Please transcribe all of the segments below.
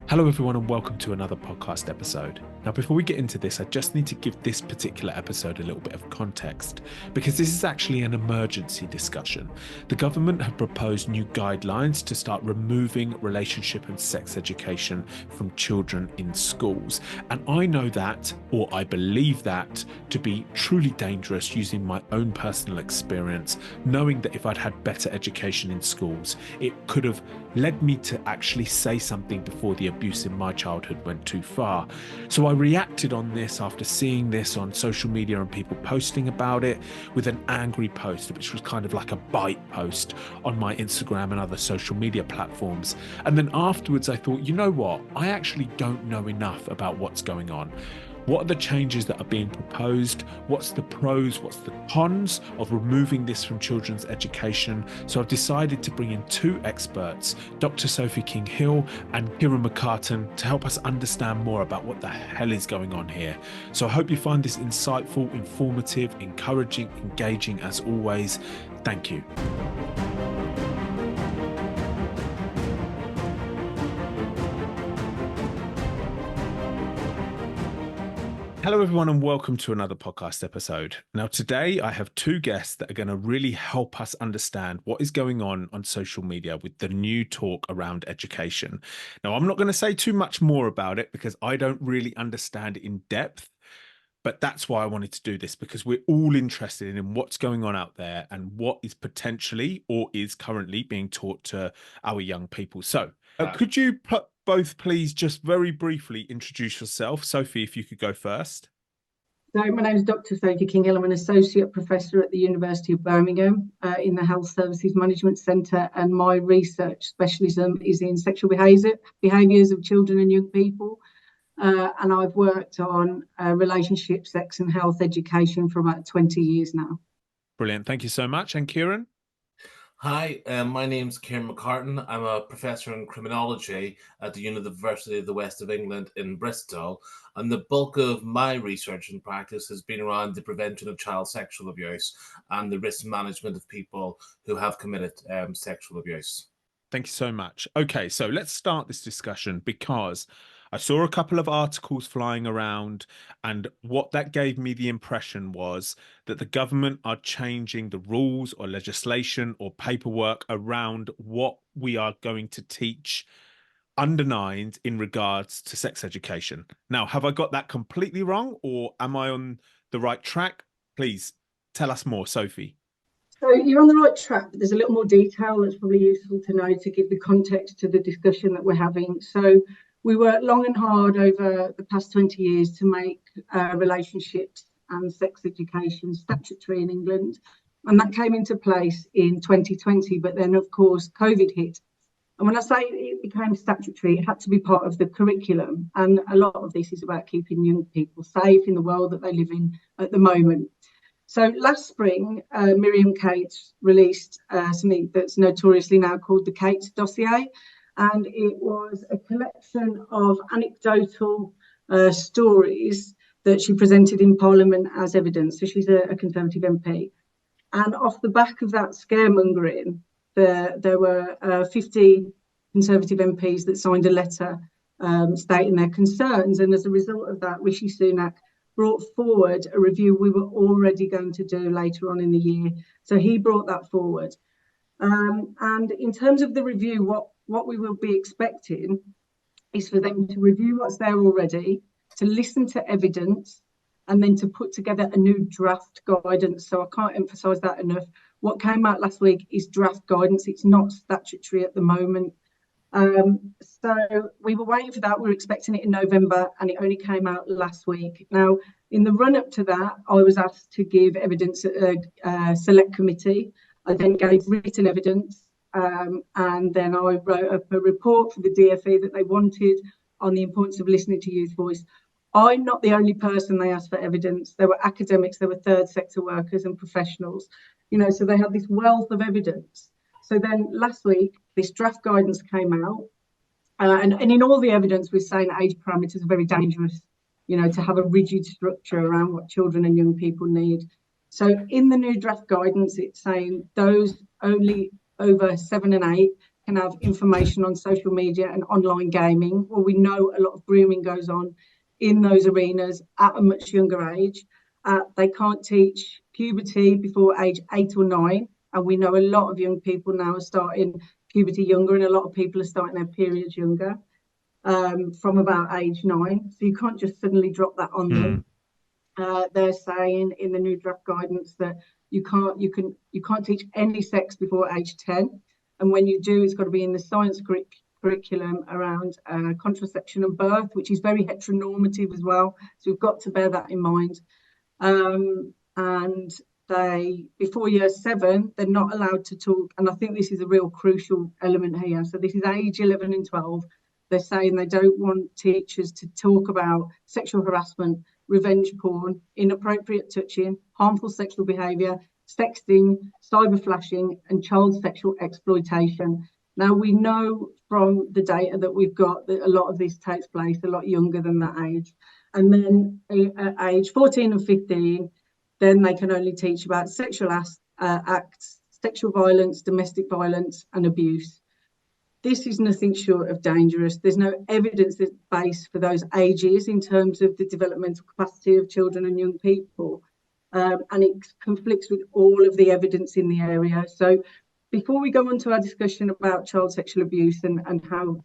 Hello everyone and welcome to another podcast episode. Now before we get into this, I just need to give this particular episode a little bit of context because this is actually an emergency discussion. The government have proposed new guidelines to start removing relationship and sex education from children in schools. And I know that, or I believe that, to be truly dangerous using my own personal experience, knowing that if I'd had better education in schools, it could have led me to actually say something before the abuse in my childhood went too far. So I reacted on this after seeing this on social media and people posting about it with an angry post, which was kind of like a bite post on my Instagram and other social media platforms. And then afterwards I thought, you know what? I actually don't know enough about what's going on. What are the changes that are being proposed? What's the pros? What's the cons of removing this from children's education? So I've decided to bring in two experts, Dr. Sophie King-Hill and Kieran McCartan, to help us understand more about what the hell is going on here. So I hope you find this insightful, informative, encouraging, engaging as always. Thank you. Hello, everyone, and welcome to another podcast episode. Now, today I have two guests that are going to really help us understand what is going on social media with the new talk around education. Now, I'm not going to say too much more about it because I don't really understand it in depth, but that's why I wanted to do this, because we're all interested in what's going on out there and what is potentially or is currently being taught to our young people. So could you both please just very briefly introduce yourself? Sophie, if you could go first. So my name is Dr. Sophie King-Hill. I'm an associate professor at the University of Birmingham in the Health Services Management Centre, and my research specialism is in sexual behaviours of children and young people. And I've worked on relationship, sex and health education for about 20 years now. Brilliant. Thank you so much. And Kieran? Hi, my name's Kieran McCartan. I'm a professor in criminology at the University of the West of England in Bristol, and the bulk of my research and practice has been around the prevention of child sexual abuse and the risk management of people who have committed sexual abuse. Thank you so much. Okay, so let's start this discussion because I saw a couple of articles flying around, and what that gave me the impression was that the government are changing the rules or legislation or paperwork around what we are going to teach under nines in regards to sex education. Now, have I got that completely wrong, or am I on the right track? Please tell us more, Sophie. So you're on the right track, but there's a little more detail that's probably useful to know to give the context to the discussion that we're having. So we worked long and hard over the past 20 years to make relationships and sex education statutory in England. And that came into place in 2020. But then, of course, COVID hit. And when I say it became statutory, it had to be part of the curriculum. And a lot of this is about keeping young people safe in the world that they live in at the moment. So last spring, Miriam Cates released something that's notoriously now called the Cates dossier. And it was a collection of anecdotal stories that she presented in Parliament as evidence. So she's a Conservative MP. And off the back of that scaremongering, there were 50 Conservative MPs that signed a letter stating their concerns. And as a result of that, Rishi Sunak brought forward a review we were already going to do later on in the year. So he brought that forward. And in terms of the review, what we will be expecting is for them to review what's there already, to listen to evidence, and then to put together a new draft guidance. So I can't emphasise that enough. What came out last week is draft guidance. It's not statutory at the moment. So we were waiting for that. We were expecting it in November, and it only came out last week. Now, in the run-up to that, I was asked to give evidence at a select committee. I then gave written evidence. And then I wrote up a report for the DfE that they wanted on the importance of listening to youth voice. I'm not the only person they asked for evidence. There were academics, there were third sector workers and professionals, so they had this wealth of evidence. So then last week, this draft guidance came out. And in all the evidence, we're saying age parameters are very dangerous, to have a rigid structure around what children and young people need. So in the new draft guidance, it's saying those only over 7 and 8 can have information on social media and online gaming. Well, we know a lot of grooming goes on in those arenas at a much younger age. They can't teach puberty before age 8 or 9. And we know a lot of young people now are starting puberty younger, and a lot of people are starting their periods younger, from about age 9. So you can't just suddenly drop that on them. They're saying in the new draft guidance that you can't teach any sex before age 10. And when you do, it's got to be in the science curriculum around contraception and birth, which is very heteronormative as well. So we've got to bear that in mind. And before year 7, they're not allowed to talk. And I think this is a real crucial element here. So this is age 11 and 12. They're saying they don't want teachers to talk about sexual harassment, revenge porn, inappropriate touching, harmful sexual behaviour, sexting, cyber flashing, and child sexual exploitation. Now, we know from the data that we've got that a lot of this takes place a lot younger than that age. And then at age 14 and 15, then they can only teach about sexual acts, sexual violence, domestic violence, and abuse. This is nothing short of dangerous. There's no evidence base for those ages in terms of the developmental capacity of children and young people. And it conflicts with all of the evidence in the area. So before we go on to our discussion about child sexual abuse and how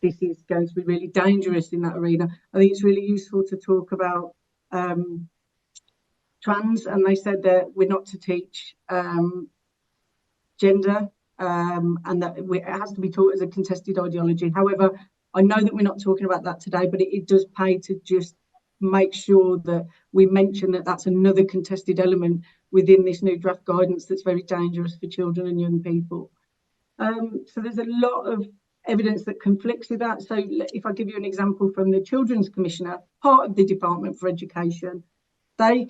this is going to be really dangerous in that arena, I think it's really useful to talk about trans. And they said that we're not to teach gender, and that it has to be taught as a contested ideology. However, I know that we're not talking about that today, but it does pay to just make sure that we mention that that's another contested element within this new draft guidance that's very dangerous for children and young people. So there's a lot of evidence that conflicts with that. So if I give you an example from the Children's Commissioner, part of the Department for Education, they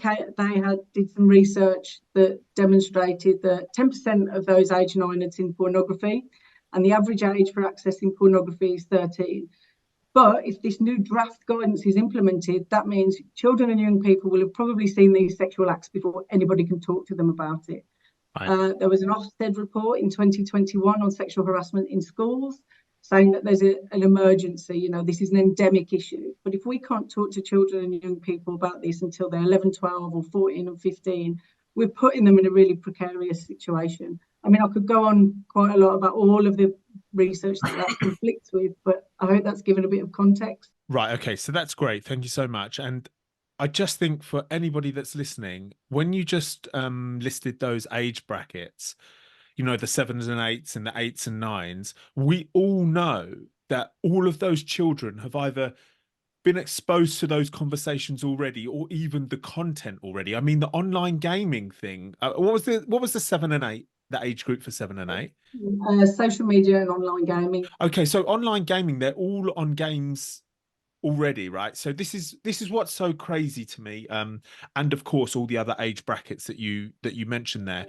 did some research that demonstrated that 10% of those age 9 had seen pornography, and the average age for accessing pornography is 13. But if this new draft guidance is implemented, that means children and young people will have probably seen these sexual acts before anybody can talk to them about it. Right. There was an Ofsted report in 2021 on sexual harassment in schools, saying that there's an emergency, this is an endemic issue. But if we can't talk to children and young people about this until they're 11, 12 or 14 and 15, we're putting them in a really precarious situation. I mean, I could go on quite a lot about all of the research that conflicts with, but I hope that's given a bit of context. Right, okay, so that's great. Thank you so much. And I just think for anybody that's listening, when you just listed those age brackets, the 7s and 8s and the 8s and 9s, we all know that all of those children have either been exposed to those conversations already or even the content already. I mean, the online gaming thing, what was the 7 and 8, the age group for 7 and 8? Social media and online gaming. Okay, so online gaming, they're all on games already, right? So this is what's so crazy to me, and of course all the other age brackets that you mentioned there.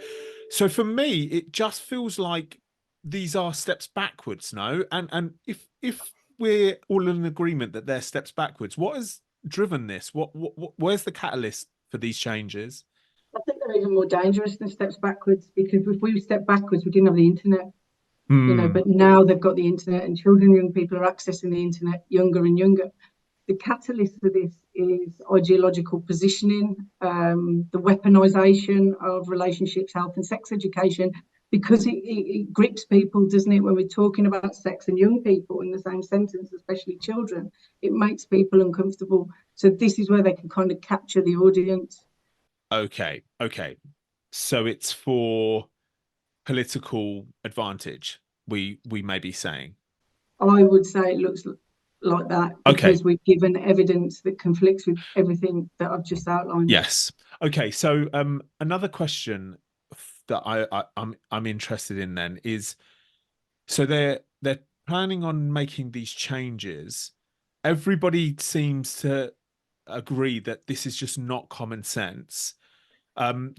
So for me, it just feels like these are steps backwards, no? And if we're all in agreement that they're steps backwards, what has driven this? Where's the catalyst for these changes? I think they're even more dangerous than steps backwards, because if we step backwards, we didn't have the internet. But now they've got the internet, and children and young people are accessing the internet younger and younger. The catalyst for this is ideological positioning, the weaponisation of relationships, health and sex education, because it grips people, doesn't it, when we're talking about sex and young people in the same sentence, especially children. It makes people uncomfortable. So this is where they can kind of capture the audience. Okay. So it's for political advantage, we may be saying. I would say it looks like that, because we've given evidence that conflicts with everything that I've just outlined. Yes. Okay. So another question that I'm interested in then is, so they're planning on making these changes. Everybody seems to agree that this is just not common sense.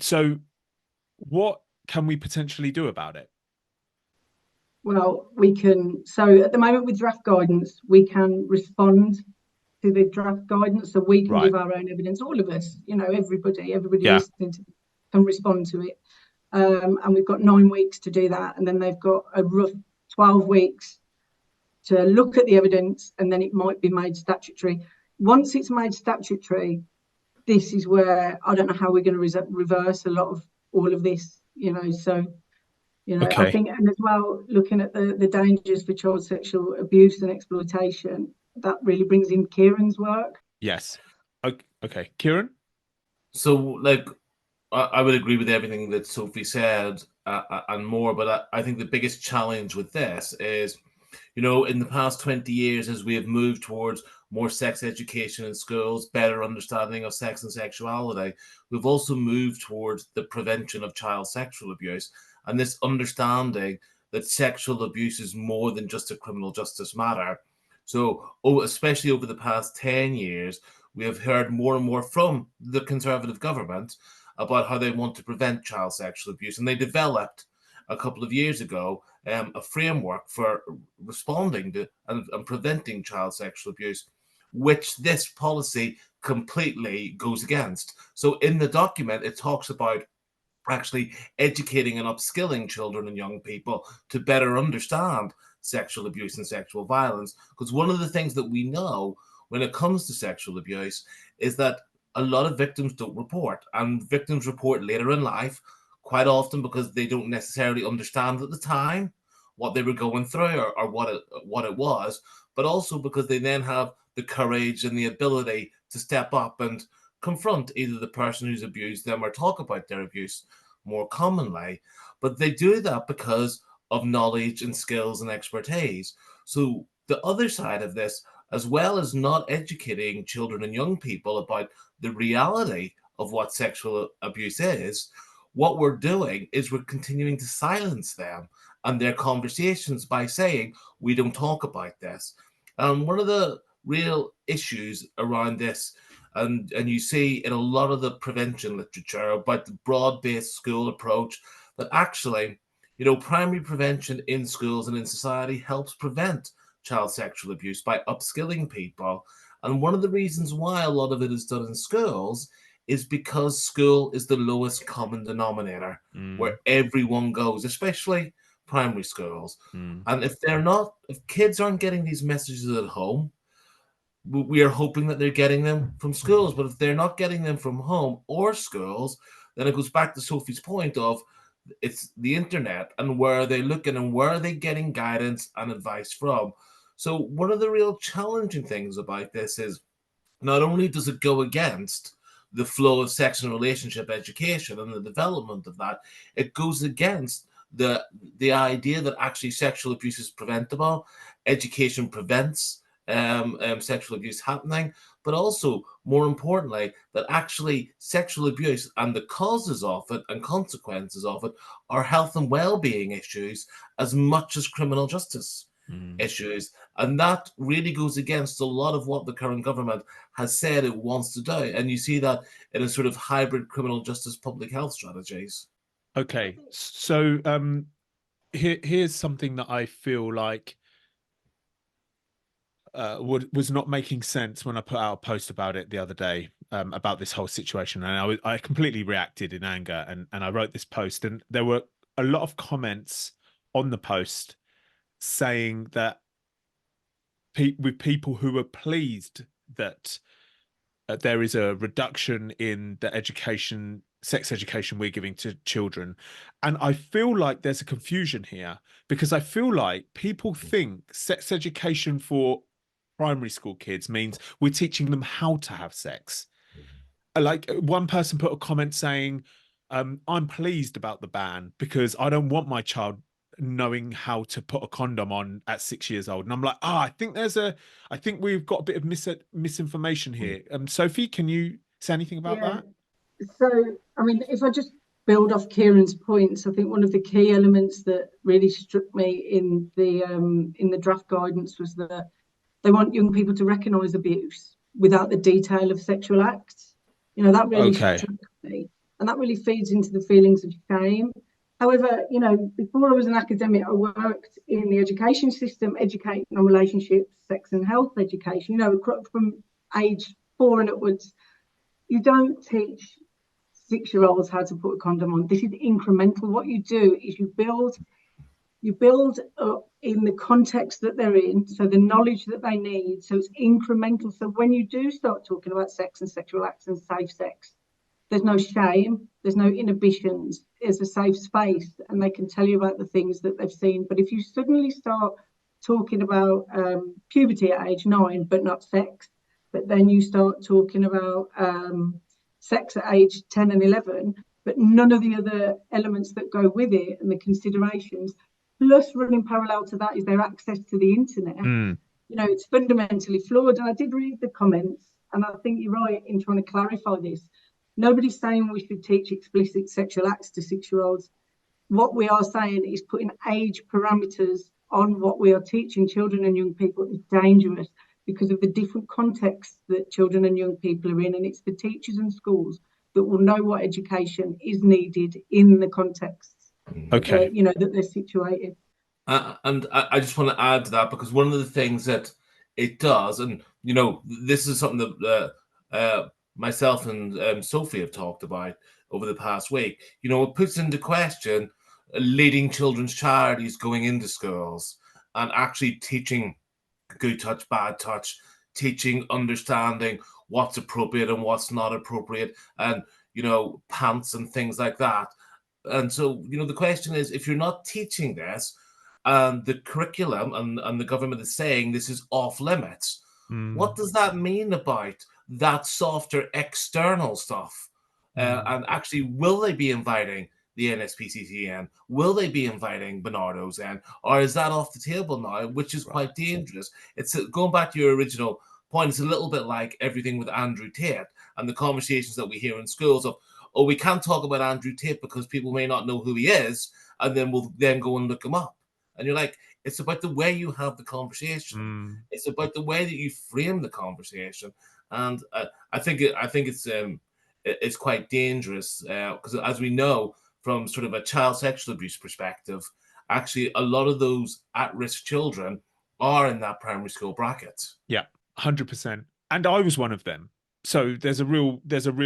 So what can we potentially do about it? Well, we can. So at the moment with draft guidance, we can respond to the draft guidance. So we can give our own evidence. All of us, everybody listening to can respond to it. And we've got 9 weeks to do that. And then they've got a rough 12 weeks to look at the evidence, and then it might be made statutory. Once it's made statutory, this is where I don't know how we're going to reverse a lot of all of this, So, Okay. I think, and as well, looking at the dangers for child sexual abuse and exploitation, that really brings in Kieran's work. Yes. Okay. Kieran? So, like, I would agree with everything that Sophie said and more, but I think the biggest challenge with this is, in the past 20 years, as we have moved towards more sex education in schools, better understanding of sex and sexuality, we've also moved towards the prevention of child sexual abuse and this understanding that sexual abuse is more than just a criminal justice matter. So, especially over the past 10 years, we have heard more and more from the Conservative government about how they want to prevent child sexual abuse. And they developed a couple of years ago a framework for responding to and preventing child sexual abuse, which this policy completely goes against. So in the document, it talks about actually educating and upskilling children and young people to better understand sexual abuse and sexual violence. Because one of the things that we know when it comes to sexual abuse is that a lot of victims don't report, and victims report later in life, quite often because they don't necessarily understand at the time what they were going through or what it was, but also because they then have the courage and the ability to step up and confront either the person who's abused them or talk about their abuse more commonly. But they do that because of knowledge and skills and expertise. So the other side of this, as well as not educating children and young people about the reality of what sexual abuse is, what we're doing is we're continuing to silence them and their conversations by saying, we don't talk about this. And one of the real issues around this, and you see in a lot of the prevention literature about the broad-based school approach, that actually, primary prevention in schools and in society helps prevent child sexual abuse by upskilling people. And one of the reasons why a lot of it is done in schools is because school is the lowest common denominator where everyone goes, especially primary schools. And if kids aren't getting these messages at home, we are hoping that they're getting them from schools. But if they're not getting them from home or schools, then it goes back to Sophie's point of it's the internet and where are they looking and where are they getting guidance and advice from. So one of the real challenging things about this is not only does it go against the flow of sex and relationship education and the development of that, it goes against the idea that actually sexual abuse is preventable, education prevents sexual abuse happening, but also, more importantly, that actually sexual abuse and the causes of it and consequences of it are health and well-being issues as much as criminal justice issues. And that really goes against a lot of what the current government has said it wants to do. And you see that in a sort of hybrid criminal justice public health strategies. Okay, so here's something that I feel like was not making sense when I put out a post about it the other day, about this whole situation, and I completely reacted in anger, and I wrote this post, and there were a lot of comments on the post saying that with people who were pleased that there is a reduction in the sex education we're giving to children. And I feel like there's a confusion here, because I feel like people think sex education for primary school kids means we're teaching them how to have sex. Like one person put a comment saying, I'm pleased about the ban because I don't want my child knowing how to put a condom on at 6 years old. And I'm like, I think we've got a bit of misinformation here. Sophie, can you say anything about that? So, I mean, if I just build off Kieran's points, I think one of the key elements that really struck me in the draft guidance was that they want young people to recognise abuse without the detail of sexual acts. That really struck me, and that really feeds into the feelings of shame. However, before I was an academic, I worked in the education system, educating on relationships, sex and health education. From age 4 and upwards, you don't teach 6-year-olds how to put a condom on. This is incremental. What you do is you build You build up in the context that they're in, so the knowledge that they need. So it's incremental. So when you do start talking about sex and sexual acts and safe sex, there's no shame, there's no inhibitions, it's a safe space, and they can tell you about the things that they've seen. But if you suddenly start talking about puberty at age 9, but not sex, but then you start talking about sex at age 10 and 11, but none of the other elements that go with it and the considerations, plus running parallel to that is their access to the internet. You know, it's fundamentally flawed. And I did read the comments, and I think you're right in trying to clarify this. Nobody's saying we should teach explicit sexual acts to 6-year-olds. What we are saying is putting age parameters on what we are teaching children and young people is dangerous because of the different contexts that children and young people are in. And it's the teachers and schools that will know what education is needed in the contexts that they're situated. And I just want to add to that, because one of the things that it does, and this is something that myself and Sophie have talked about over the past week. It puts into question leading children's charities going into schools and actually teaching good touch, bad touch, teaching, understanding what's appropriate and what's not appropriate, and pants and things like that. And so the question is, if you're not teaching this, and the curriculum and the government is saying this is off limits, what does that mean about that softer external stuff? And actually, will they be inviting the NSPCC in? Will they be inviting Bernardo's in? Or is that off the table now, which is quite dangerous? It's going back to your original point. It's a little bit like everything with Andrew Tate and the conversations that we hear in schools of, oh, we can't talk about Andrew Tate because people may not know who he is, and then we'll then go and look him up. And you're like, it's about the way you have the conversation. It's about the way that you frame the conversation. And I think it's quite dangerous because, as we know from sort of a child sexual abuse perspective, actually a lot of those at-risk children are in that primary school bracket. Yeah, 100%. And I was one of them. So there's a real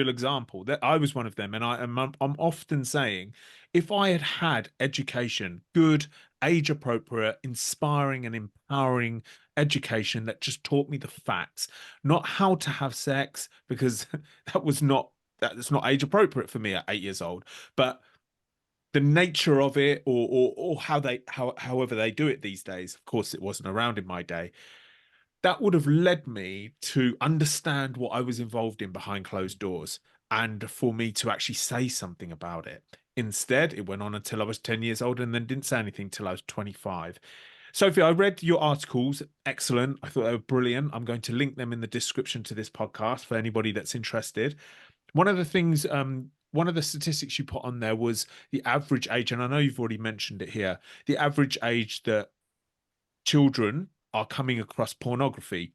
example that I was one of them. And I'm often saying, if I had had education, good, age appropriate, inspiring and empowering education that just taught me the facts, not how to have sex, because that's not age appropriate for me at 8 years old, but the nature of it, or however they do it these days. Of course, it wasn't around in my day. That would have led me to understand what I was involved in behind closed doors, and for me to actually say something about it. Instead, it went on until I was 10 years old, and then didn't say anything till I was 25. Sophie, I read your articles. Excellent. I thought they were brilliant. I'm going to link them in the description to this podcast for anybody that's interested. One of the things, one of the statistics you put on there was the average age, and I know you've already mentioned it here, the average age that children are coming across pornography.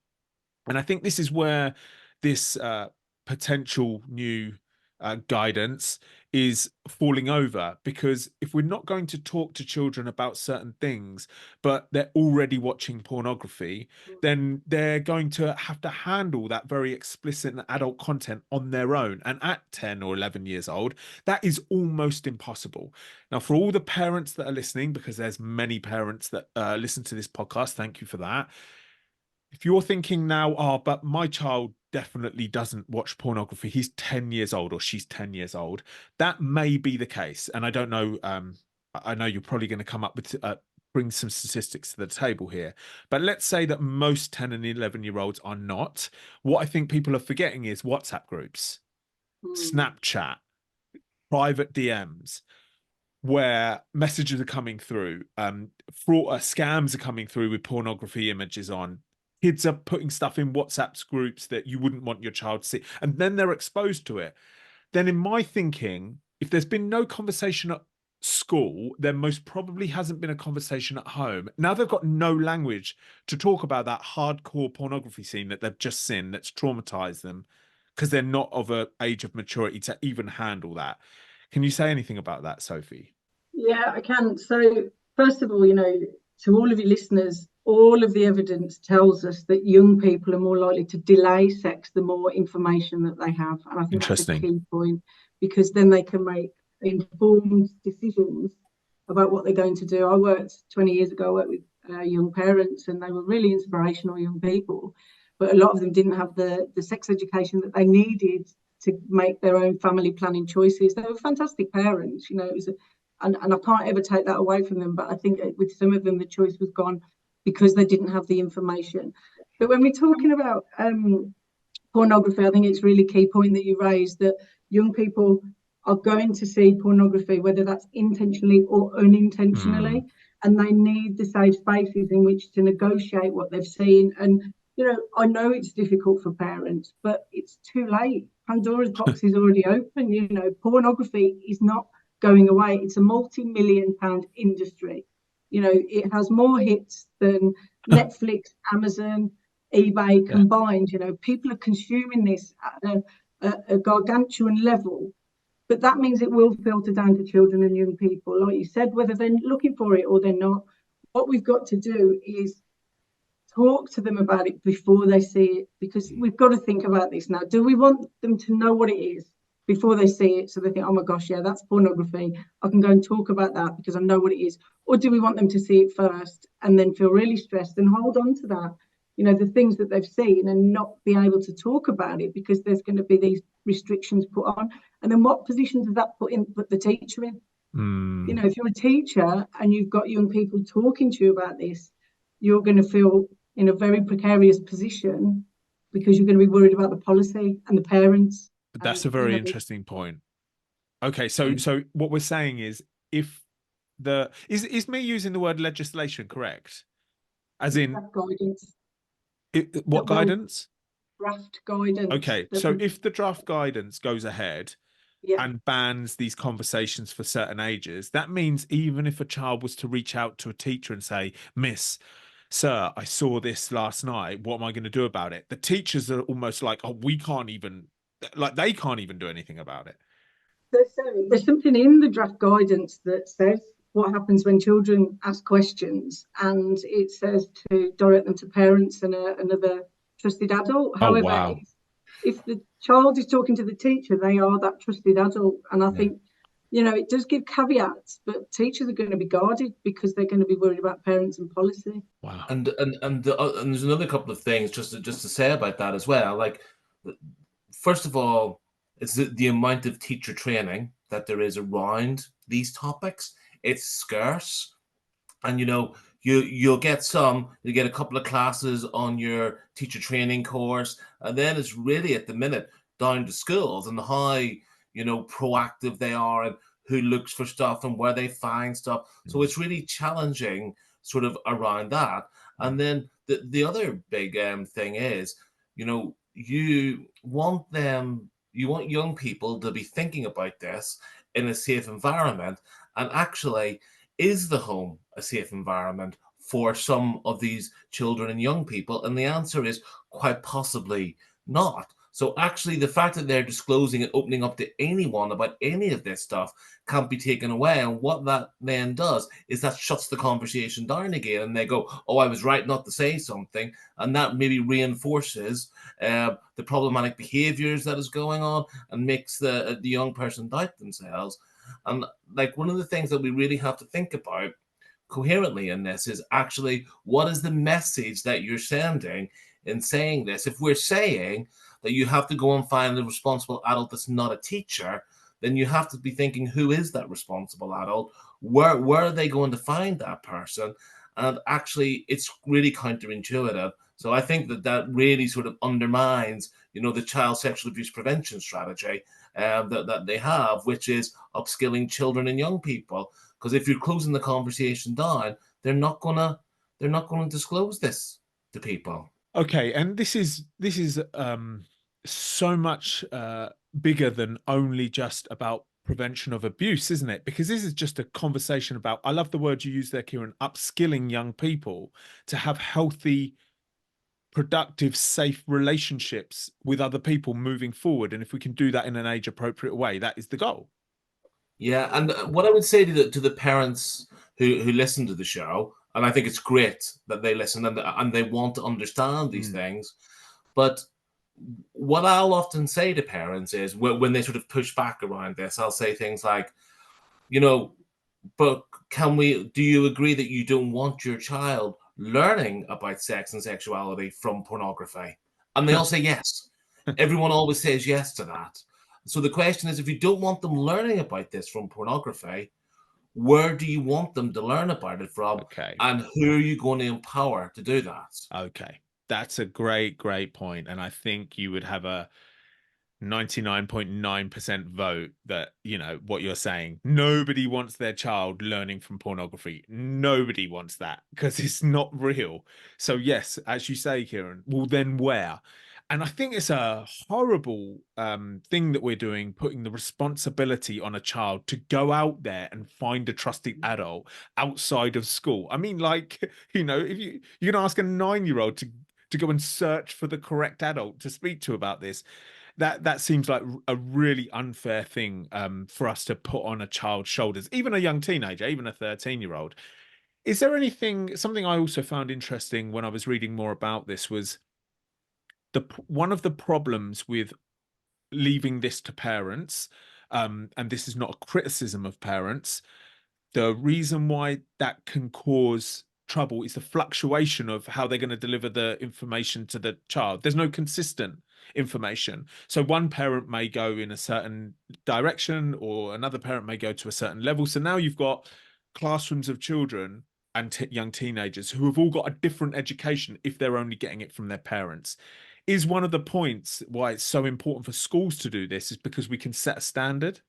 And I think this is where this potential new guidance is falling over, because if we're not going to talk to children about certain things, but they're already watching pornography, then they're going to have to handle that very explicit and adult content on their own. And at 10 or 11 years old, that is almost impossible. Now, for all the parents that are listening, because there's many parents that listen to this podcast, thank you for that. If you're thinking now, oh, but my child definitely doesn't watch pornography, he's 10 years old or she's 10 years old, that may be the case. And I don't know, I know you're probably going to come up with, bring some statistics to the table here, but let's say that most 10 and 11-year-olds are not. What I think people are forgetting is WhatsApp groups, Snapchat, private DMs, where messages are coming through, scams are coming through with pornography images on. Kids are putting stuff in WhatsApp groups that you wouldn't want your child to see, and then they're exposed to it. Then in my thinking, if there's been no conversation at school, there most probably hasn't been a conversation at home. Now they've got no language to talk about that hardcore pornography scene that they've just seen that's traumatized them, because they're not of an age of maturity to even handle that. Can you say anything about that, Sophie? Yeah, I can. So first of all, to all of your listeners, all of the evidence tells us that young people are more likely to delay sex the more information that they have. And I think that's a key point, because then they can make informed decisions about what they're going to do. I worked 20 years ago, I worked with young parents, and they were really inspirational young people, but a lot of them didn't have the sex education that they needed to make their own family planning choices. They were fantastic parents, you know. It was and I can't ever take that away from them, but I think with some of them the choice was gone because they didn't have the information. But when we're talking about pornography, I think it's really key point that you raised, that young people are going to see pornography, whether that's intentionally or unintentionally, and they need the safe spaces in which to negotiate what they've seen. And, you know, I know it's difficult for parents, but it's too late. Pandora's box is already open. You know, pornography is not going away. It's a multi-million-pound industry. You know, it has more hits than Netflix, Amazon, eBay combined. You know, people are consuming this at a gargantuan level, but that means it will filter down to children and young people, like you said, whether they're looking for it or they're not. What we've got to do is talk to them about it before they see it, because we've got to think about this now. Do we want them to know what it is before they see it, so they think, oh my gosh, yeah, that's pornography, I can go and talk about that because I know what it is? Or do we want them to see it first and then feel really stressed and hold on to that, you know, the things that they've seen, and not be able to talk about it because there's going to be these restrictions put on? And then what position does that put the teacher in? You know, if you're a teacher and you've got young people talking to you about this, you're going to feel in a very precarious position because you're going to be worried about the policy and the parents. But that's a very interesting point. Okay, so what we're saying is, if is me using the word legislation correct? As in guidance. What guidance? Draft guidance. Okay, so if the draft guidance goes ahead and bans these conversations for certain ages, that means even if a child was to reach out to a teacher and say, Miss, Sir, I saw this last night, what am I going to do about it? The teachers are almost like, oh, we can't even, like, they can't even do anything about it. There's something in the draft guidance that says what happens when children ask questions, and it says to direct them to parents and another trusted adult. However, wow. if the child is talking to the teacher, they are that trusted adult. And I think, you know, it does give caveats, but teachers are going to be guarded because they're going to be worried about parents and policy. Wow. And there's another couple of things just to say about that as well. Like, first of all, it's the amount of teacher training that there is around these topics. It's scarce, and you know, you'll get a couple of classes on your teacher training course, and then it's really at the minute down to schools and how, you know, proactive they are and who looks for stuff and where they find stuff. So it's really challenging sort of around that. And then the other big thing is, you know, you want young people to be thinking about this in a safe environment. And actually, is the home a safe environment for some of these children and young people? And the answer is quite possibly not. So actually, the fact that they're disclosing and opening up to anyone about any of this stuff can't be taken away. And what that then does is that shuts the conversation down again. And they go, oh, I was right not to say something. And that maybe reinforces the problematic behaviours that is going on and makes the young person doubt themselves. And like, one of the things that we really have to think about coherently in this is actually, what is the message that you're sending in saying this? If we're saying that you have to go and find a responsible adult that's not a teacher, then you have to be thinking, who is that responsible adult? Where are they going to find that person? And actually, it's really counterintuitive. So I think that really sort of undermines, you know, the child sexual abuse prevention strategy that they have, which is upskilling children and young people. Because if you're closing the conversation down, they're not gonna disclose this to people. Okay, and this is so much bigger than only just about prevention of abuse, isn't it? Because this is just a conversation about, I love the word you use there, Kieran, upskilling young people to have healthy, productive, safe relationships with other people moving forward. And if we can do that in an age appropriate way, that is the goal. Yeah, and what I would say to the parents who listen to the show, and I think it's great that they listen and they want to understand these things, but what I'll often say to parents is, when they sort of push back around this, I'll say things like, you know, but do you agree that you don't want your child learning about sex and sexuality from pornography? And they all say yes. Everyone always says yes to that. So the question is, if you don't want them learning about this from pornography, where do you want them to learn about it from? Okay. And who are you going to empower to do that? Okay. That's a great point. And I think you would have a 99.9% vote that, you know, what you're saying. Nobody wants their child learning from pornography. Nobody wants that because it's not real. So yes, as you say, Kieran, well then where? And I think it's a horrible thing that we're doing, putting the responsibility on a child to go out there and find a trusted adult outside of school. I mean, like, you know, if you're gonna ask a 9-year-old to go and search for the correct adult to speak to about this, that seems like a really unfair thing for us to put on a child's shoulders, even a young teenager, even a 13-year-old. Is there something I also found interesting when I was reading more about this was one of the problems with leaving this to parents, and this is not a criticism of parents, the reason why that can cause trouble is the fluctuation of how they're going to deliver the information to the child. There's no consistent information. So one parent may go in a certain direction or another parent may go to a certain level. So now you've got classrooms of children and young teenagers who have all got a different education if they're only getting it from their parents. Is one of the points why it's so important for schools to do this is because we can set a standard?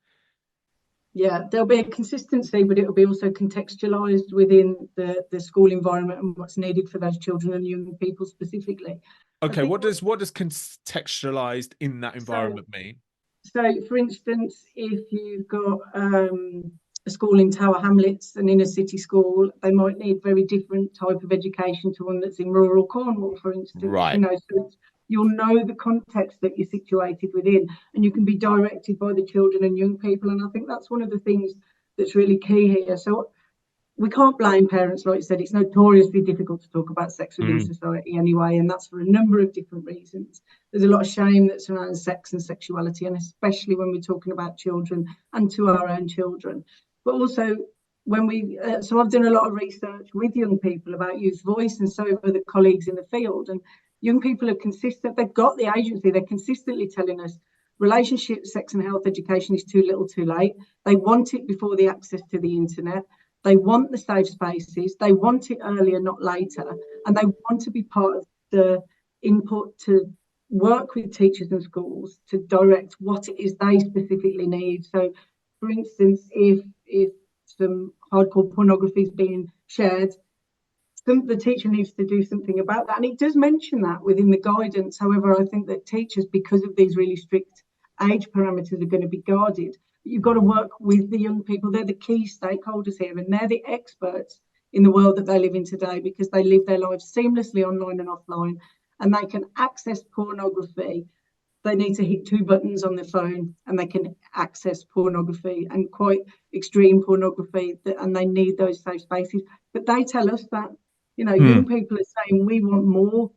Yeah, there'll be a consistency, but it'll be also contextualized within the school environment and what's needed for those children and young people specifically. Okay, what does contextualized in that environment mean? So, for instance, if you've got a school in Tower Hamlets, an inner city school, they might need very different type of education to one that's in rural Cornwall, for instance. Right. You know, so you'll know the context that you're situated within, and you can be directed by the children and young people. And I think that's one of the things that's really key here. So we can't blame parents, like you said. It's notoriously difficult to talk about sex within society anyway, and that's for a number of different reasons. There's a lot of shame that surrounds sex and sexuality, and especially when we're talking about children and to our own children. But also when so I've done a lot of research with young people about youth voice, and so have the colleagues in the field. And young people are consistent. They've got the agency. They're consistently telling us relationship, sex and health education is too little too late. They want it before the access to the internet. They want the safe spaces. They want it earlier, not later. And they want to be part of the input to work with teachers and schools to direct what it is they specifically need. So, for instance, if some hardcore pornography is being shared, the teacher needs to do something about that. And it does mention that within the guidance. However, I think that teachers, because of these really strict age parameters, are going to be guarded. You've got to work with the young people. They're the key stakeholders here, and they're the experts in the world that they live in today, because they live their lives seamlessly online and offline, and they can access pornography. They need to hit 2 buttons on their phone and they can access pornography, and quite extreme pornography, and they need those safe spaces. But they tell us that, you know, young people are saying we want more,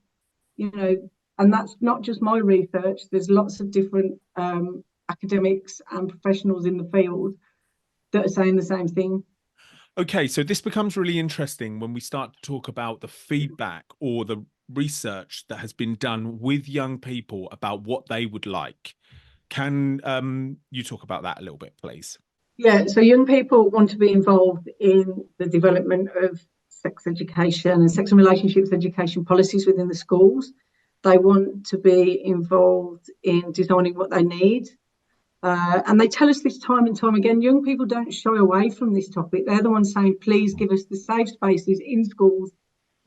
you know, and that's not just my research. There's lots of different academics and professionals in the field that are saying the same thing. Okay, so this becomes really interesting when we start to talk about the feedback or the research that has been done with young people about what they would like. Can you talk about that a little bit, please? Yeah, so young people want to be involved in the development of sex education and sex and relationships education policies within the schools. They want to be involved in designing what they need. And they tell us this time and time again. Young people don't shy away from this topic. They're the ones saying, please give us the safe spaces in schools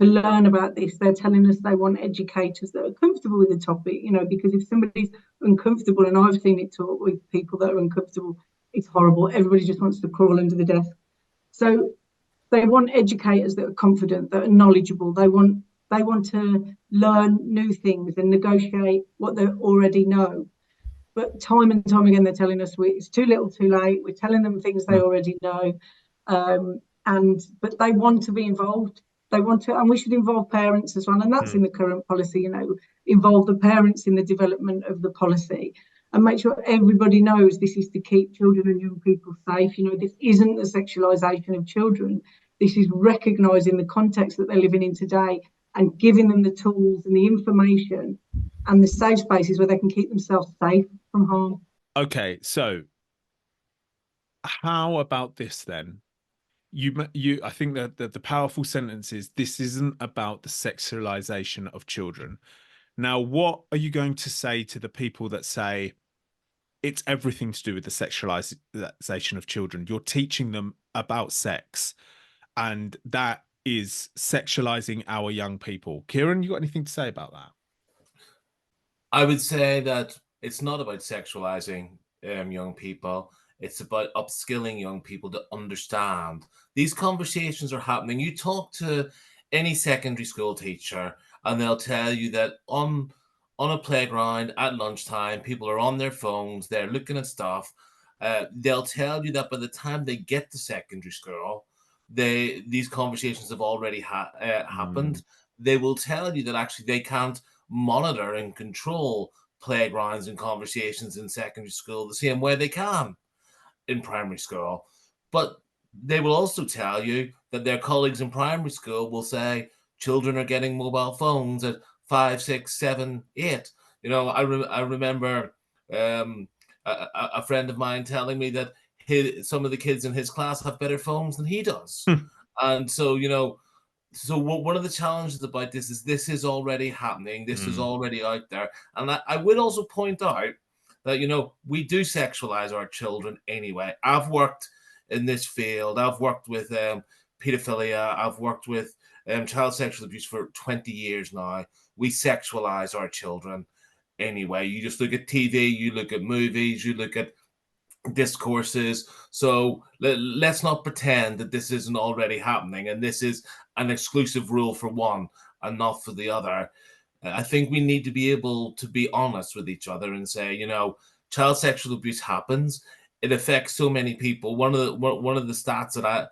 to learn about this. They're telling us they want educators that are comfortable with the topic, you know, because if somebody's uncomfortable, and I've seen it taught with people that are uncomfortable, it's horrible. Everybody just wants to crawl under the desk. So they want educators that are confident, that are knowledgeable. They want to learn new things and negotiate what they already know. But time and time again, they're telling us it's too little, too late. We're telling them things they already know, but they want to be involved. They want to, and we should involve parents as well. And that's in the current policy. You know, involve the parents in the development of the policy. and make sure everybody knows this is to keep children and young people safe. You know, this isn't the sexualisation of children. This is recognising the context that they're living in today and giving them the tools and the information and the safe spaces where they can keep themselves safe from harm. Okay, so how about this then? I think that the powerful sentence is, this isn't about the sexualization of children. Now, what are you going to say to the people that say it's everything to do with the sexualization of children? You're teaching them about sex, and that is sexualizing our young people. Kieran, you got anything to say about that? I would say that it's not about sexualizing young people. It's about upskilling young people to understand these conversations are happening. You talk to any secondary school teacher, and they'll tell you that on a playground at lunchtime, people are on their phones, they're looking at stuff. They'll tell you that by the time they get to secondary school, these conversations have already happened. They will tell you that actually they can't monitor and control playgrounds and conversations in secondary school the same way they can in primary school. But they will also tell you that their colleagues in primary school will say children are getting mobile phones at 5, 6, 7, 8. You know, I remember a friend of mine telling me that some of the kids in his class have better phones than he does. And so, you know, so one of the challenges about this is already happening. This is already out there. And I would also point out that, you know, we do sexualize our children anyway. I've worked in this field. I've worked with pedophilia. I've worked with child sexual abuse for 20 years now. We sexualize our children anyway. You just look at TV, you look at movies, you look at discourses. So let's not pretend that this isn't already happening and this is an exclusive rule for one and not for the other. I think we need to be able to be honest with each other and say, you know, child sexual abuse happens. It affects so many people. One of the stats that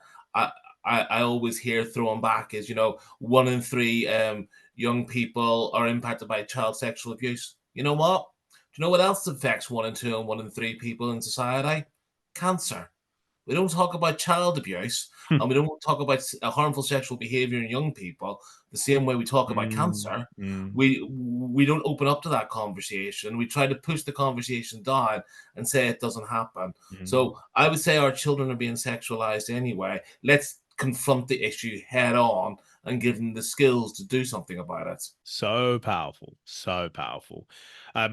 I always hear thrown back is, you know, 1 in 3 young people are impacted by child sexual abuse. You know what? Do you know what else affects 1 in 2 and 1 in 3 people in society? Cancer. We don't talk about child abuse and we don't talk about harmful sexual behavior in young people the same way we talk about cancer. We don't open up to that conversation. We try to push the conversation down and say it doesn't happen. So I would say our children are being sexualized anyway. Let's confront the issue head on and give them the skills to do something about it. So powerful, so powerful.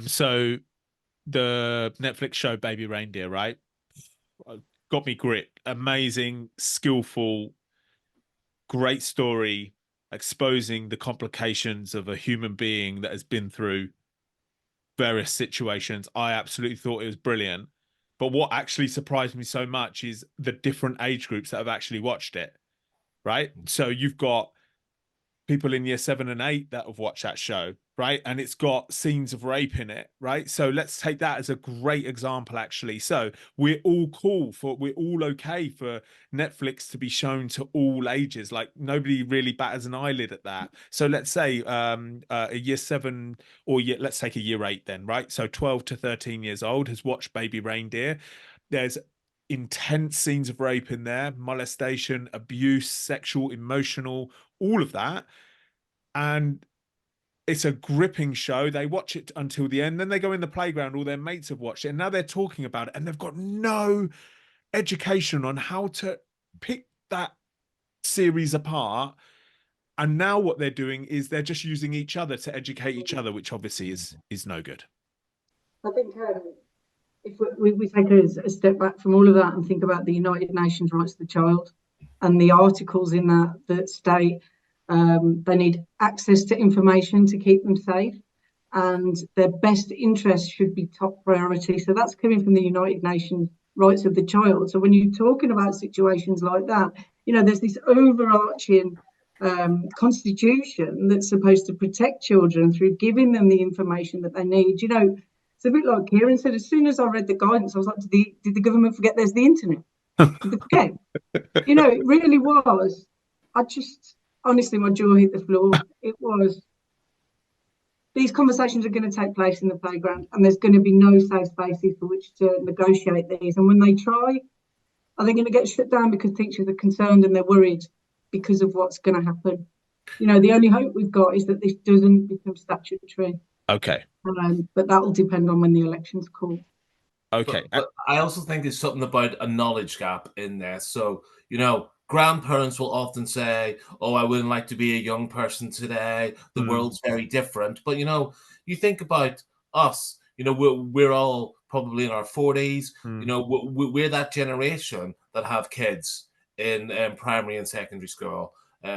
So the Netflix show Baby Reindeer, right? Got me gripped. Amazing, skillful, great story, exposing the complications of a human being that has been through various situations. I absolutely thought it was brilliant. But what actually surprised me so much is the different age groups that have actually watched it, right? So you've got people in year 7 and 8 that have watched that show, right? And it's got scenes of rape in it, right? So let's take that as a great example, actually. So we're all okay for Netflix to be shown to all ages. Like nobody really batters an eyelid at that. So let's say a year 7 or let's take a year 8 then, right? So 12 to 13 years old has watched Baby Reindeer. There's intense scenes of rape in there, molestation, abuse, sexual, emotional, all of that. And it's a gripping show. They watch it until the end. Then they go in the playground. All their mates have watched it. And now they're talking about it. And they've got no education on how to pick that series apart. And now what they're doing is they're just using each other to educate each other, which obviously is no good. I think if we take a step back from all of that and think about the United Nations Rights of the Child and the articles in that state, they need access to information to keep them safe, and their best interests should be top priority. So that's coming from the United Nations Rights of the Child. So when you're talking about situations like that, you know, there's this overarching constitution that's supposed to protect children through giving them the information that they need. You know, it's a bit like Kieran said, as soon as I read the guidance, I was like, did the government forget there's the internet? Did they forget? You know, it really was. Honestly, my jaw hit the floor. It was these conversations are going to take place in the playground, and there's going to be no safe spaces for which to negotiate these. And when they try, are they going to get shut down because teachers are concerned and they're worried because of what's going to happen? You know, the only hope we've got is that this doesn't become statutory. Okay. But that will depend on when the election's called. Okay. But I also think there's something about a knowledge gap in there. So, you know, grandparents will often say, oh, I wouldn't like to be a young person today. The world's very different. But, you know, you think about us, you know, we're all probably in our 40s. You know, we're that generation that have kids in primary and secondary school.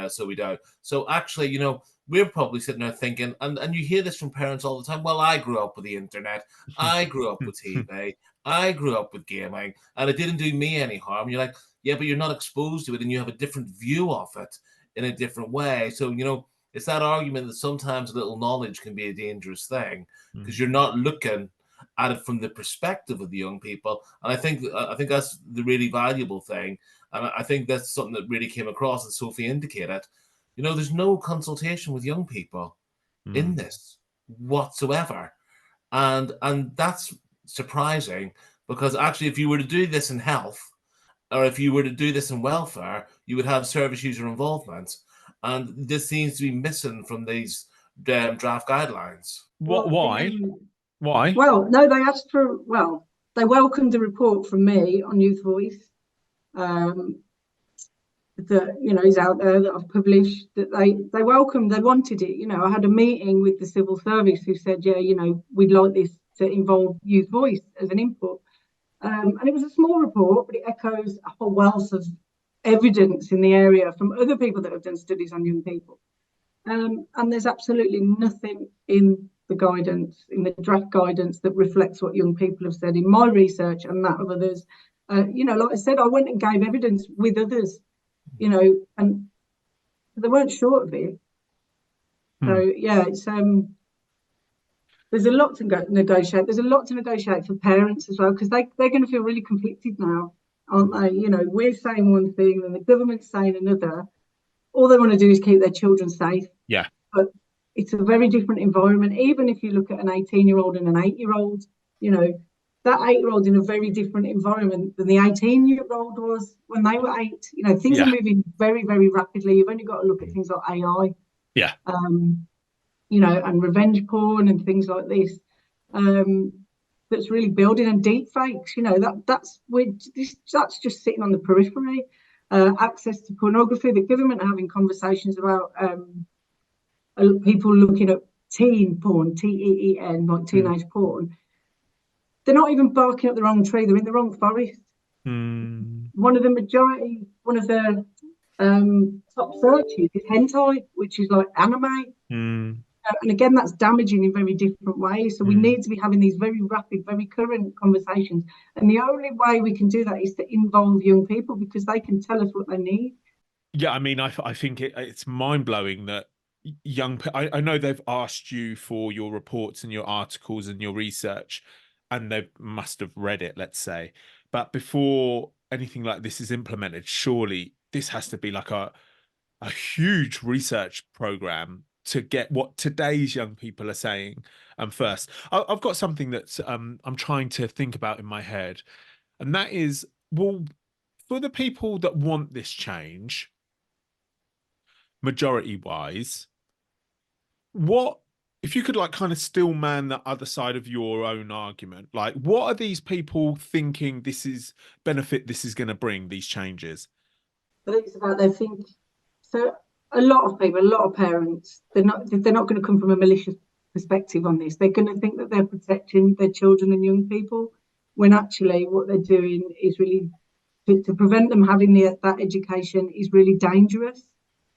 So we don't. So actually, you know, we're probably sitting there thinking, and you hear this from parents all the time, well, I grew up with the internet. I grew up with TV. I grew up with gaming, and it didn't do me any harm. You're like, yeah, but you're not exposed to it, and you have a different view of it in a different way. So, you know, it's that argument that sometimes a little knowledge can be a dangerous thing because you're not looking at it from the perspective of the young people. And I think that's the really valuable thing. And I think that's something that really came across, as Sophie indicated. You know, there's no consultation with young people in this whatsoever. And that's surprising, because actually, if you were to do this in health, or if you were to do this in welfare, you would have service user involvement. And this seems to be missing from these draft guidelines. Why? Why? Well, no, they asked for, they welcomed a report from me on Youth Voice that, you know, is out there that I've published, that they welcomed, they wanted it. You know, I had a meeting with the civil service who said, yeah, you know, we'd like this to involve Youth Voice as an input. And it was a small report, but it echoes a whole wealth of evidence in the area from other people that have done studies on young people. And there's absolutely nothing in the guidance, in the draft guidance, that reflects what young people have said in my research and that of others. You know, like I said, I went and gave evidence with others, you know, and they weren't short of it. So, yeah, it's there's a lot to negotiate. There's a lot to negotiate for parents as well, because they're going to feel really conflicted now, aren't they? You know, we're saying one thing and the government's saying another. All they want to do is keep their children safe. Yeah. But it's a very different environment. Even if you look at an 18-year-old and an 8-year-old, you know, that 8-year-old in a very different environment than the 18-year-old was when they were 8. You know, things are moving very, very rapidly. You've only got to look at things like AI. Yeah. You know, and revenge porn and things like this. That's really building, and deep fakes. You know, that's just sitting on the periphery. Access to pornography. The government are having conversations about people looking at teen porn, TEEN, like teenage porn. They're not even barking up the wrong tree. They're in the wrong forest. One of the top searches is hentai, which is like anime. And again, that's damaging in very different ways. So we need to be having these very rapid, very current conversations. And the only way we can do that is to involve young people, because they can tell us what they need. Yeah, I mean, I think it's mind-blowing that I know they've asked you for your reports and your articles and your research, and they must have read it, let's say. But before anything like this is implemented, surely this has to be like a huge research program to get what today's young people are saying. First, I've got something that's I'm trying to think about in my head, and that is, well, for the people that want this change, majority-wise, what if you could like kind of still man the other side of your own argument? Like, what are these people thinking this is going to bring, these changes? I think it's about their thinking. So a lot of people, a lot of parents, they're not going to come from a malicious perspective on this. They're going to think that they're protecting their children and young people, when actually what they're doing is really to prevent them having that education is really dangerous.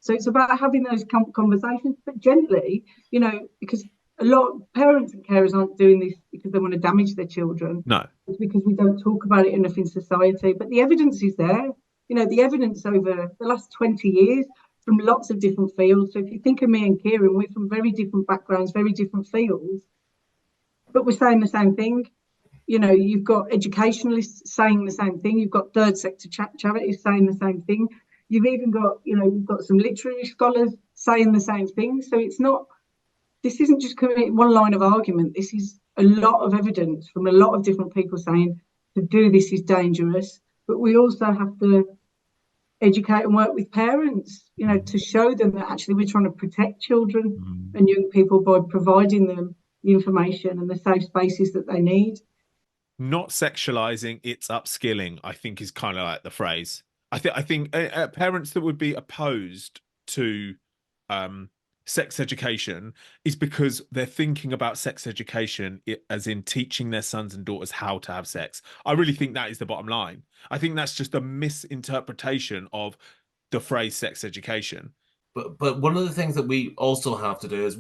So it's about having those conversations, but gently, you know, because a lot of parents and carers aren't doing this because they want to damage their children. No. It's because we don't talk about it enough in society. But the evidence is there. You know, the evidence over the last 20 years from lots of different fields. So if you think of me and Kieran, we're from very different backgrounds, very different fields, but we're saying the same thing. You know, you've got educationalists saying the same thing. You've got third sector charities saying the same thing. You've even got, you know, you've got some literary scholars saying the same thing. So it's not this isn't just one line of argument. This is a lot of evidence from a lot of different people saying to do this is dangerous. But we also have to educate and work with parents, to show them that actually we're trying to protect children and young people by providing them the information and the safe spaces that they need. Not sexualizing, it's upskilling, I think, is kind of like the phrase. I think parents that would be opposed to sex education is because they're thinking about sex education as in teaching their sons and daughters how to have sex. I really think that is the bottom line. I think that's just a misinterpretation of the phrase sex education. But one of the things that we also have to do is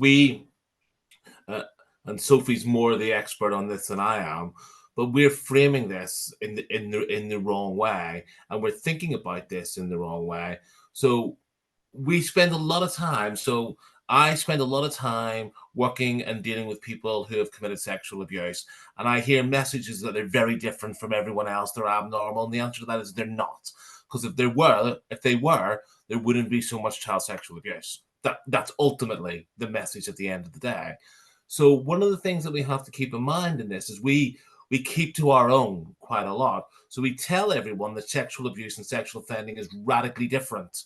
and Sophie's more the expert on this than I am, but we're framing this in the wrong way, and we're thinking about this in the wrong way. So we spend a lot of time. So I spend a lot of time working and dealing with people who have committed sexual abuse, and I hear messages that they're very different from everyone else. They're abnormal, and the answer to that is they're not. Because if they were, there wouldn't be so much child sexual abuse. That's ultimately the message at the end of the day. So one of the things that we have to keep in mind in this is we keep to our own quite a lot. So we tell everyone that sexual abuse and sexual offending is radically different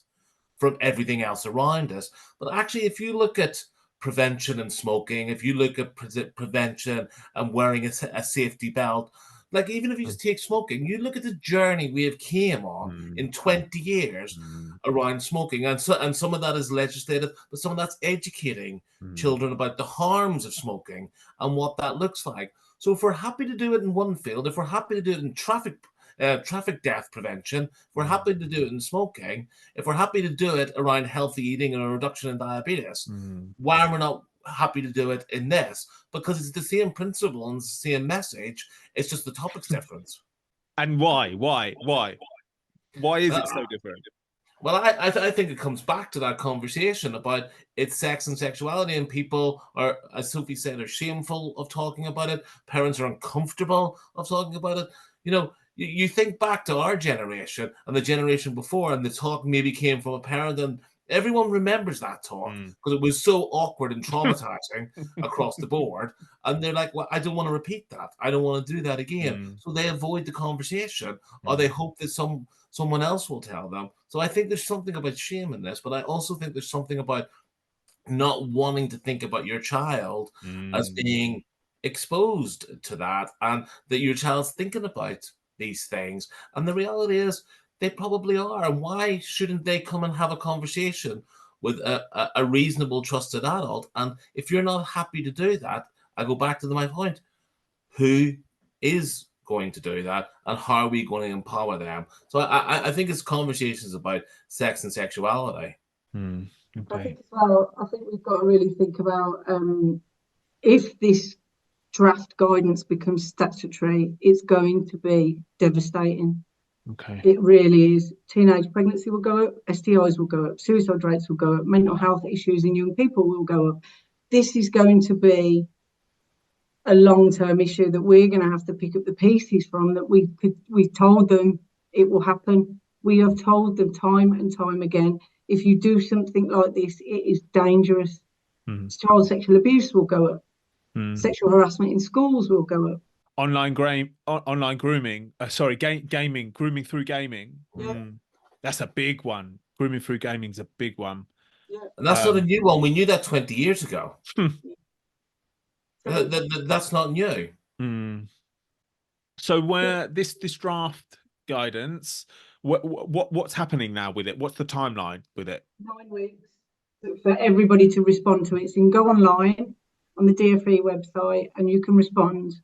from everything else around us. But actually, if you look at prevention and smoking, if you look at prevention and wearing a safety belt, like even if you just take smoking, you look at the journey we have came on in 20 years around smoking. And some of that is legislative, but some of that's educating children about the harms of smoking and what that looks like. So if we're happy to do it in one field, if we're happy to do it in traffic death prevention, if we're happy to do it in smoking, if we're happy to do it around healthy eating and a reduction in diabetes, why are we not happy to do it in this? Because it's the same principle and the same message. It's just the topic's different. And why is it so different? Well, I think it comes back to that conversation about it's sex and sexuality, and people are, as Sophie said, are shameful of talking about it. Parents are uncomfortable of talking about it. You think back to our generation and the generation before, and the talk maybe came from a parent, and everyone remembers that talk because it was so awkward and traumatizing across the board. And they're like, well, I don't want to repeat that. I don't want to do that again. So they avoid the conversation, or they hope that someone else will tell them. So I think there's something about shame in this, but I also think there's something about not wanting to think about your child as being exposed to that, and that your child's thinking about these things. And the reality is they probably are. And why shouldn't they come and have a conversation with a reasonable, trusted adult? And if you're not happy to do that, I go back to my point. Who is going to do that, and how are we going to empower them? So I think it's conversations about sex and sexuality. Okay. I think as well, I think we've got to really think about if this draft guidance becomes statutory, it's going to be devastating. Okay. It really is. Teenage pregnancy will go up, STIs will go up, suicide rates will go up, mental health issues in young people will go up. This is going to be a long-term issue that we're going to have to pick up the pieces from, that we've told them it will happen. We have told them time and time again, if you do something like this, it is dangerous. Child sexual abuse will go up. Sexual harassment in schools will go up. Online grooming. Gaming, grooming through gaming. Yeah. That's a big one. Grooming through gaming is a big one. Yeah. And that's not a new one. We knew that 20 years ago. That's not new. So where this draft guidance, what's happening now with it? What's the timeline with it? 9 weeks for everybody to respond to it. So you can go online on the DfE website and you can respond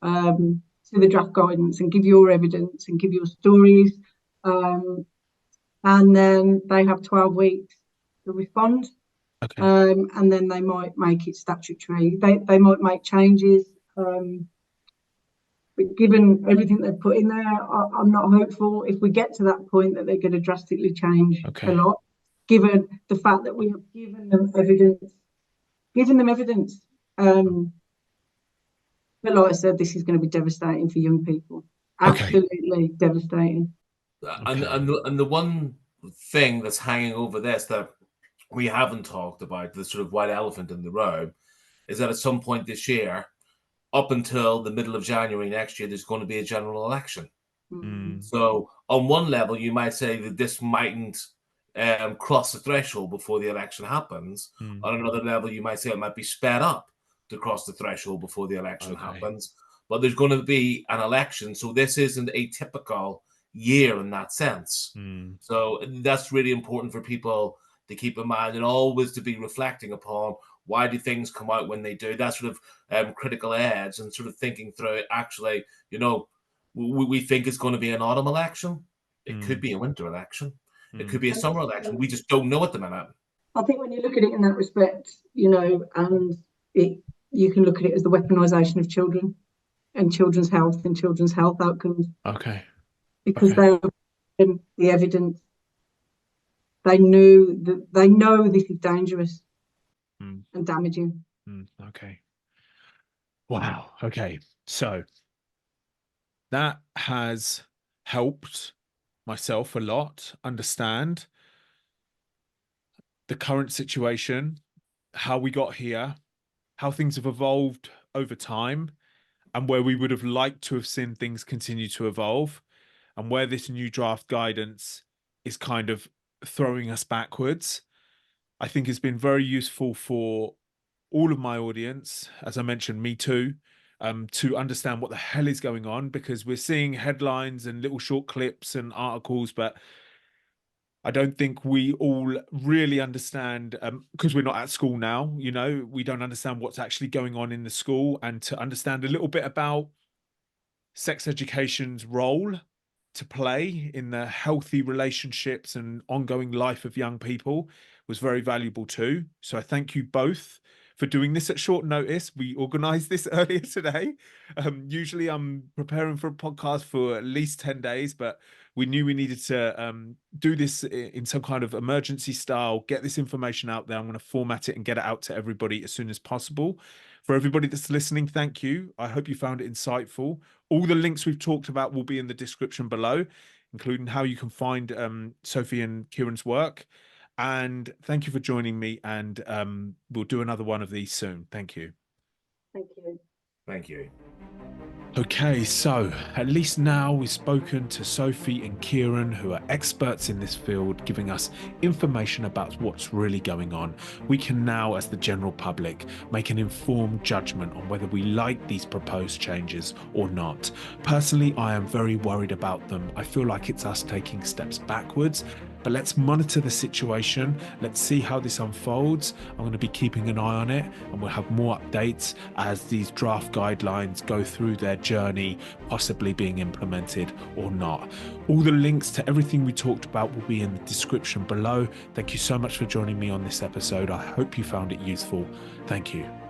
to the draft guidance and give your evidence and give your stories. And then they have 12 weeks to respond. Okay. And then they might make it statutory. They might make changes. But given everything they've put in there, I'm not hopeful if we get to that point that they're going to drastically change a lot, given the fact that we have given them evidence. But like I said, this is going to be devastating for young people. Absolutely devastating. And the one thing that's hanging over this that we haven't talked about, the sort of white elephant in the room, is that at some point this year, up until the middle of January next year, there's going to be a general election. So on one level, you might say that this mightn't cross the threshold before the election happens. On another level, you might say it might be sped up to cross the threshold before the election happens. But there's going to be an election, so this isn't a typical year in that sense. So that's really important for people to keep in mind, and always to be reflecting upon why do things come out when they do. That sort of critical edge, and sort of thinking through it. Actually, we think it's going to be an autumn election. It could be a winter election. It could be a summer election. We just don't know at the minute. I think when you look at it in that respect, and you can look at it as the weaponisation of children and children's health and children's health outcomes. Okay. Because they were the evidence. They know this is dangerous and damaging. Okay. Wow. Okay. So that has helped myself a lot understand the current situation, how we got here, how things have evolved over time, and where we would have liked to have seen things continue to evolve, and where this new draft guidance is kind of throwing us backwards. I think it's been very useful for all of my audience, as I mentioned, me too, to understand what the hell is going on, because we're seeing headlines and little short clips and articles, but I don't think we all really understand, because we're not at school now, we don't understand what's actually going on in the school, and to understand a little bit about sex education's role to play in the healthy relationships and ongoing life of young people was very valuable too. So I thank you both for doing this at short notice. We organised this earlier today. Usually I'm preparing for a podcast for at least 10 days, but we knew we needed to do this in some kind of emergency style, get this information out there. I'm going to format it and get it out to everybody as soon as possible. For everybody that's listening, thank you. I hope you found it insightful. All the links we've talked about will be in the description below, including how you can find Sophie and Kieran's work. And thank you for joining me, and we'll do another one of these soon. Thank you. Thank you. Thank you. Okay, so at least now we've spoken to Sophie and Kieran, who are experts in this field, giving us information about what's really going on. We can now, as the general public, make an informed judgment on whether we like these proposed changes or not. Personally, I am very worried about them. I feel like it's us taking steps backwards. But let's monitor the situation. Let's see how this unfolds. I'm going to be keeping an eye on it, and we'll have more updates as these draft guidelines go through their journey, possibly being implemented or not. All the links to everything we talked about will be in the description below. Thank you so much for joining me on this episode. I hope you found it useful. Thank you.